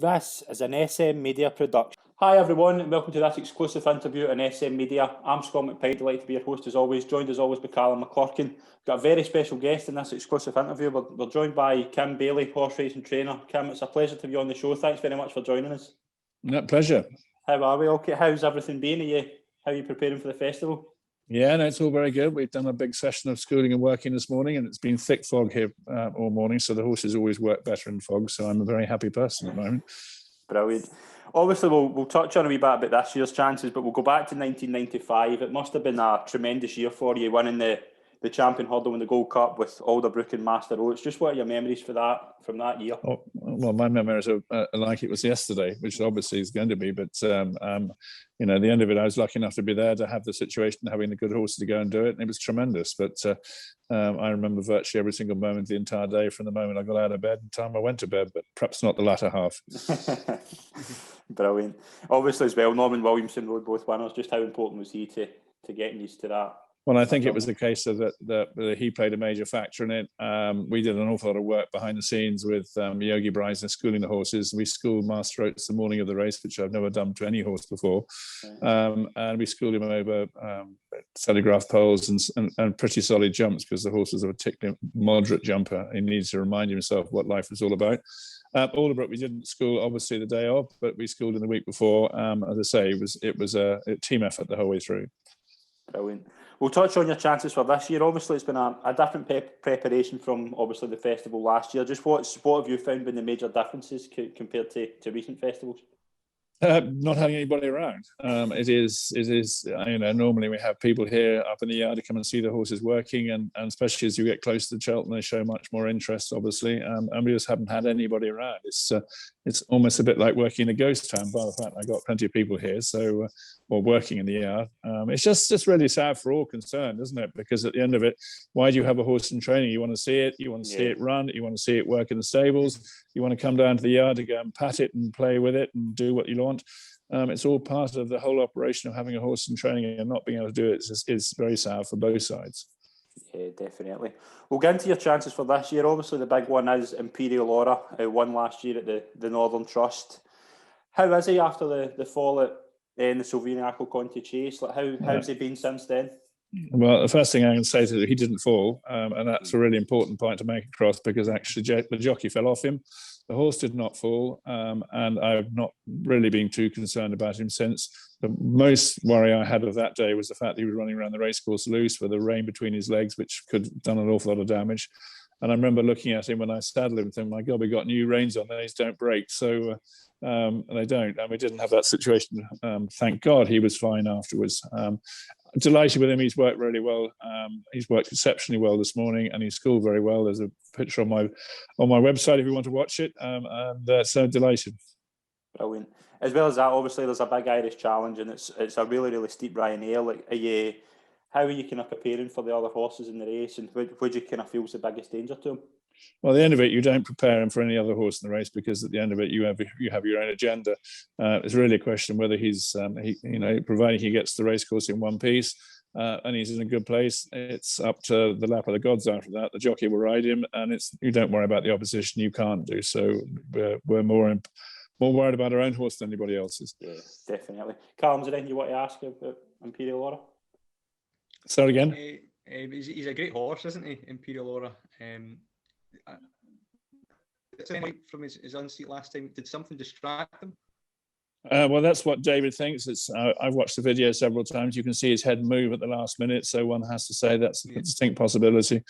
This is an SM Media production. Hi everyone, and welcome to this exclusive interview on SM Media. I'm Scott McPike, delighted to be your host as always, joined as always by Calum McClurkin. We've got a very special guest in this exclusive interview. We're joined by Kim Bailey, horse racing trainer. Kim, it's a pleasure to have you on the show. Thanks very much for joining us. No, pleasure. How are we? Okay, how's everything been? How are you preparing for the festival? Yeah, no, it's all very good. We've done a big session of schooling and working this morning, and it's been thick fog here all morning, so the horses always work better in fog, so I'm a very happy person at the moment. Brilliant. Obviously, we'll touch on a wee bit about this year's chances, but we'll go back to 1995. It must have been a tremendous year for you, winning the Champion Hurdle and the Gold Cup with Alderbrook and Master Oates. Just what are your memories from that year? Oh, well, my memories are like it was yesterday, which obviously is going to be, but at the end of it, I was lucky enough to be there to have the situation, having the good horses to go and do it, and it was tremendous. But I remember virtually every single moment the entire day, from the moment I got out of bed and the time I went to bed, but perhaps not the latter half. Brilliant. Obviously as well, Norman Williamson rode both winners. Just how important was he to getting used to that? Well, I think it was a case of that he played a major factor in it. We did an awful lot of work behind the scenes with Yogi Bryson schooling the horses. We schooled Master Oates the morning of the race, which I've never done to any horse before. And we schooled him over telegraph poles and pretty solid jumps, because the horse was a particularly moderate jumper. He needs to remind himself what life was all about. Alderbrook we didn't school obviously the day of, but we schooled in the week before. As I say, it was a team effort the whole way through. Brilliant. We'll touch on your chances for this year. Obviously, it's been a different preparation from obviously the festival last year. Just what have you found been the major differences compared to recent festivals? Not having anybody around. It is. Normally we have people here up in the yard to come and see the horses working, and especially as you get close to Cheltenham, they show much more interest, obviously. And we just haven't had anybody around. It's almost a bit like working in a ghost town. By the fact I got plenty of people here, or working in the yard. It's just really sad for all concerned, isn't it? Because at the end of it, why do you have a horse in training? You want to see it. You want to see it run. You want to see it work in the stables. You want to come down to the yard to go and pat it and play with it and do what you want. It's all part of the whole operation of having a horse in training, and not being able to do it is very sad for both sides. Yeah, definitely. We'll get into your chances for this year. Obviously, the big one is Imperial Aura, who won last year at the Northern Trust. How is he after the fall in the Sylvania Conti Chase? How's he been since then? Well, the first thing I can say is that he didn't fall, and that's a really important point to make across, because actually the jockey fell off him. The horse did not fall, and I've not really been too concerned about him since. The most worry I had of that day was the fact that he was running around the racecourse loose with a rein between his legs, which could have done an awful lot of damage. And I remember looking at him when I saddled him and thinking, my God, we got new reins on, these don't break. So they don't. And we didn't have that situation. Thank God he was fine afterwards. I'm delighted with him. He's worked really well. He's worked exceptionally well this morning, and he's schooled very well. There's a picture on my website if you want to watch it. So delighted. Brilliant. As well as that, obviously, there's a big Irish challenge, and it's a really, really steep Ryanair. How are you kind of preparing for the other horses in the race, and what do you kind of feel is the biggest danger to them? Well, at the end of it, you don't prepare him for any other horse in the race, because at the end of it, you have your own agenda. It's really a question whether he's, providing he gets the racecourse in one piece and he's in a good place, it's up to the lap of the gods after that. The jockey will ride him, and you don't worry about the opposition. You can't do so. We're more worried about our own horse than anybody else's. Yeah, definitely. Calum, is there anything you want to ask about Imperial Aura? Sorry again. He's a great horse, isn't he, Imperial Aura? From his unseat last time, did something distract him? Well, that's what David thinks. I've watched the video several times. You can see his head move at the last minute, so one has to say that's a distinct possibility.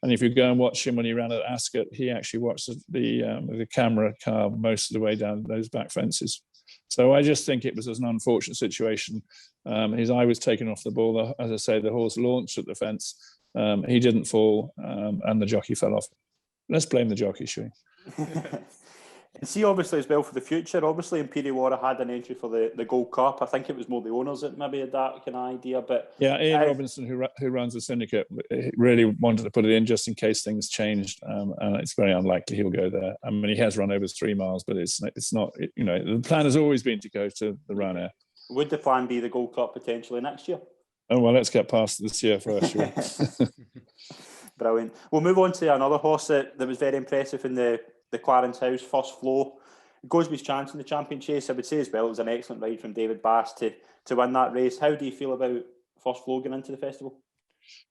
And if you go and watch him when he ran at Ascot, he actually watched the camera car most of the way down those back fences. So I just think it was an unfortunate situation. His eye was taken off the ball. As I say, the horse launched at the fence. He didn't fall, and the jockey fell off. Let's blame the jockey, shall we? And see, obviously, as well for the future, obviously Imperial Aura had an entry for the Gold Cup. I think it was more the owners that maybe had that kind of idea. But yeah, Ian Robinson, who runs the syndicate, really wanted to put it in just in case things changed. And it's very unlikely he'll go there. I mean, he has run over 3 miles, but it's not. The plan has always been to go to the Ryanair. Would the plan be the Gold Cup potentially next year? Oh well, let's get past this year first. Brilliant. We'll move on to another horse that was very impressive in the Clarence House, First Flow. Gosby's chance in the champion chase, I would say as well, it was an excellent ride from David Bass to win that race. How do you feel about first flow going into the festival?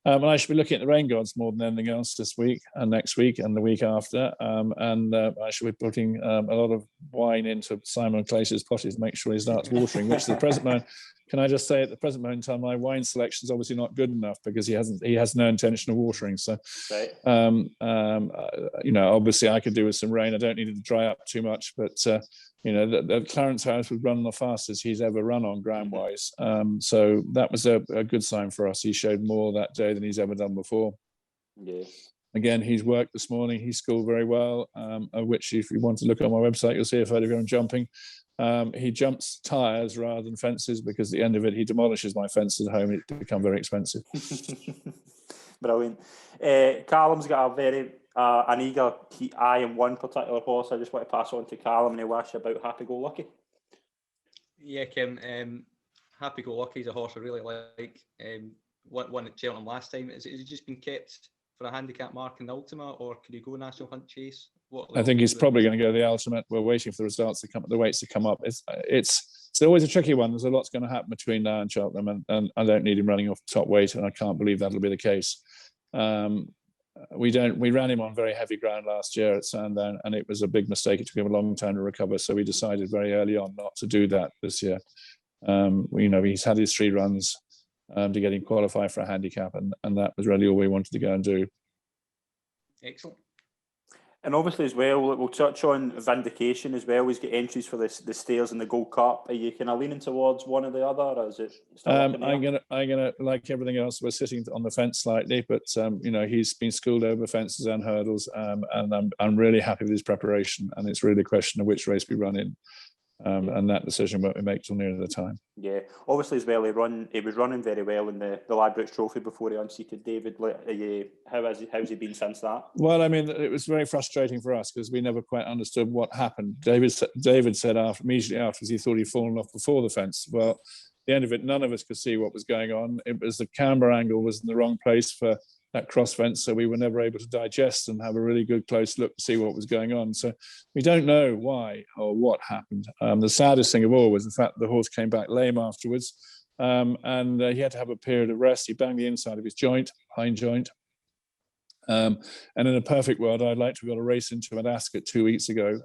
And I should be looking at the rain gods more than anything else this week and next week and the week after. I should be putting a lot of wine into Simon Clace's potty to make sure he starts watering, which at the present moment, can I just say at the present moment in time, my wine selection is obviously not good enough because he has no intention of watering. So, right. Obviously I could do with some rain. I don't need it to dry up too much, but the Clarence House would run the fastest he's ever run on ground-wise. So that was a good sign for us. He showed more that day than he's ever done before. Yeah. Again, he's worked this morning. He scored very well, which if you want to look on my website, you'll see a photo of him jumping. He jumps tyres rather than fences because at the end of it, he demolishes my fences at home. It become very expensive. Brilliant. Callum's got a very an eager eye on one particular horse. I just want to pass on to Calum and he'll ask you about Happy Go Lucky. Yeah, Kim. Happy Go Lucky is a horse I really like. Won at Cheltenham last time. Is it just been kept for a handicap mark in the Ultima, or could he go National Hunt Chase? I think he's probably going to go the Ultimate. We're waiting for the results to come, the weights to come up. It's always a tricky one. There's a lot's going to happen between now and Cheltenham, and I don't need him running off the top weight, and I can't believe that'll be the case. We ran him on very heavy ground last year at Sandown, and it was a big mistake. It took him a long time to recover, so we decided very early on not to do that this year. He's had his 3 runs to get him qualified for a handicap, and that was really all we wanted to go and do. Excellent. And obviously as well, we'll touch on Vindication as well. He's got entries for the Stairs and the Gold Cup. Are you kind of leaning towards one or the other, or is it still up in the air? I'm gonna like everything else. We're sitting on the fence slightly, but he's been schooled over fences and hurdles, and I'm really happy with his preparation. And it's really a question of which race we run in. And that decision won't be made till near the time. Yeah, obviously as well, he was running very well in the Ladbrokes Trophy before he unseated David. How's he been since that? Well, I mean, it was very frustrating for us because we never quite understood what happened. David said immediately afterwards he thought he'd fallen off before the fence. Well, at the end of it, none of us could see what was going on. It was the camera angle was in the wrong place for that cross fence, so we were never able to digest and have a really good close look to see what was going on. So we don't know why or what happened. The saddest thing of all was the fact that the horse came back lame afterwards, and he had to have a period of rest. He banged the inside of his hind joint. And in a perfect world, I'd like to have got a race into an Ascot 2 weeks ago,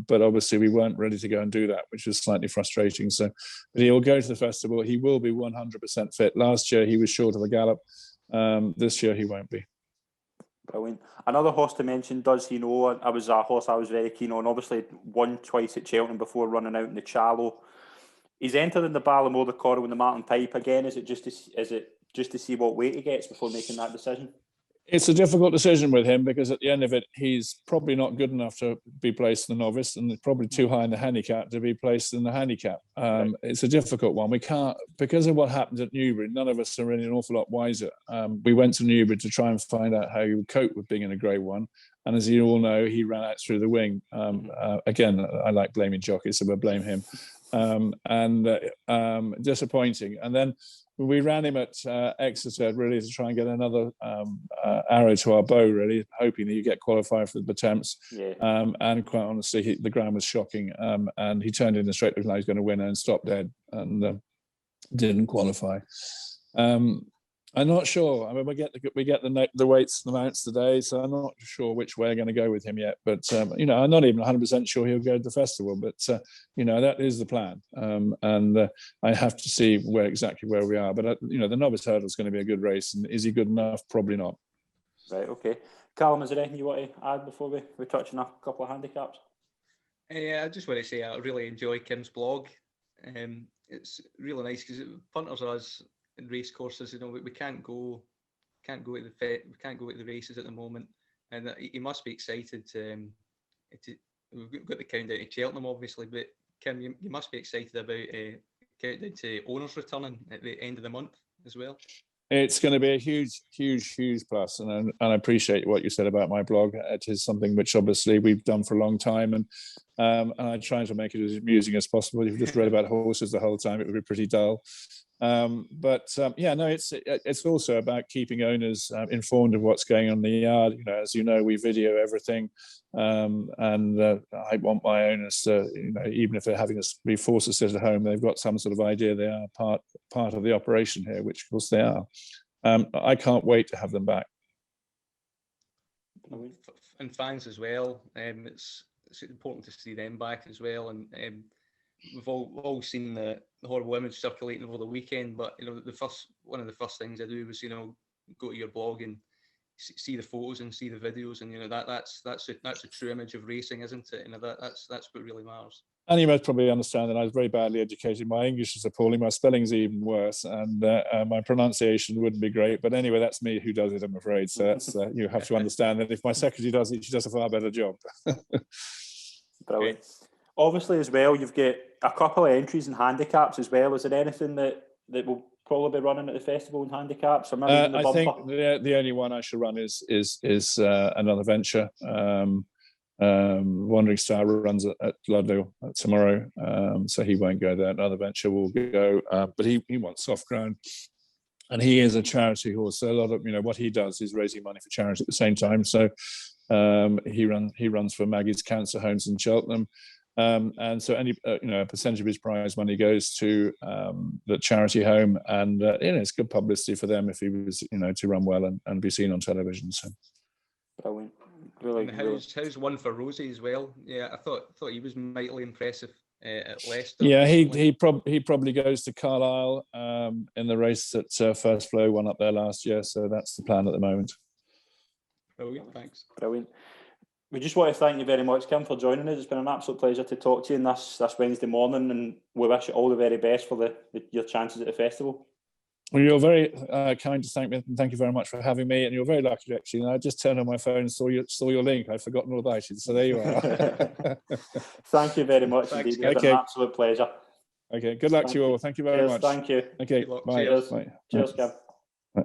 but obviously we weren't ready to go and do that, which was slightly frustrating. So, but he'll go to the festival. He will be 100% fit. Last year he was short of a gallop. This year he won't be. Brilliant. Another horse to mention, Does He Know? I was a horse I was very keen on. Obviously won twice at Cheltenham before running out in the Challow. He's entered in the Ballamore, the Coral and the Martin Pipe again. Is it just to see what weight he gets before making that decision? It's a difficult decision with him because at the end of it, he's probably not good enough to be placed in the novice, and probably too high in the handicap to be placed in the handicap. Right. It's a difficult one. We can't, because of what happened at Newbury, none of us are really an awful lot wiser. We went to Newbury to try and find out how he would cope with being in a Grade 1. And as you all know, he ran out through the wing. Again, I like blaming jockeys, so we'll blame him. Disappointing. And then we ran him at Exeter really to try and get another arrow to our bow, really, hoping that you get qualified for the attempts. Yeah. And quite honestly, the ground was shocking. And he turned in the straight looking like he was going to win and stopped dead and didn't qualify. I'm not sure. I mean, we get the weights and the mounts today, so I'm not sure which way I'm going to go with him yet. But I'm not even 100% sure he'll go to the festival. But that is the plan, and I have to see exactly where we are. But the novice hurdle is going to be a good race, and is he good enough? Probably not. Right. Okay. Callum, is there anything you want to add before we touch on a couple of handicaps? I just want to say I really enjoy Kim's blog. It's really nice because punters are us. In race courses, we can't go to the races at the moment, and he must be excited. We've got the countdown to Cheltenham, obviously, but Kim, you must be excited about countdown to owners returning at the end of the month as well. It's going to be a huge plus, and I appreciate what you said about my blog. It is something which obviously we've done for a long time, and And I try to make it as amusing as possible. If you just read about horses the whole time, it would be pretty dull. Yeah, no, it's also about keeping owners informed of what's going on in the yard. You know, as you know, we video everything, and I want my owners to, you know, even if they're having to be forced to sit at home, they've got some sort of idea they are part of the operation here, which of course they are. I can't wait to have them back. And fans as well. It's important to see them back as well. And we've all seen the horrible image circulating over the weekend. But you know, one of the first things I do was, you know, go to your blog and see the photos and see the videos, and you know, that's a true image of racing, isn't it? You know, that's what really matters. And you must probably understand that I was very badly educated. My English is appalling. My spelling's even worse, and my pronunciation wouldn't be great. But anyway, that's me who does it, I'm afraid. So that's you have to understand that if my secretary does it, she does a far better job. Brilliant. Obviously, as well, you've got a couple of entries and handicaps as well. Is there anything that will probably be running at the festival in handicaps? Or maybe even the I bumper? think the only one I shall run is another venture. Wandering Star runs at Ludlow tomorrow, so he won't go there. Another venture will go, but he wants soft ground, and he is a charity horse. So a lot of, you know, what he does is raising money for charity at the same time. So he runs for Maggie's Cancer Homes in Cheltenham, and so any you know, a percentage of his prize money goes to the charity home, and you know, it's good publicity for them if he was, you know, to run well and be seen on television. So brilliant. Really, how's one for Rosie as well? Yeah, I thought he was mightily impressive at Leicester. Yeah, he probably goes to Carlisle in the race that First Flow won up there last year. So that's the plan at the moment. Brilliant, thanks. Brilliant. We just want to thank you very much, Kim, for joining us. It's been an absolute pleasure to talk to you this Wednesday morning, and we wish you all the very best for your chances at the festival. Well, you're very kind to thank me, and thank you very much for having me. And you're very lucky, actually. And I just turned on my phone and saw your link. I'd forgotten all about it. So there you are. Thank you very much indeed. It's been an absolute pleasure. Okay. Good luck to you all. Thank you very much. Thank you. Okay. Bye. Cheers. Bye. Cheers, Kim. Bye.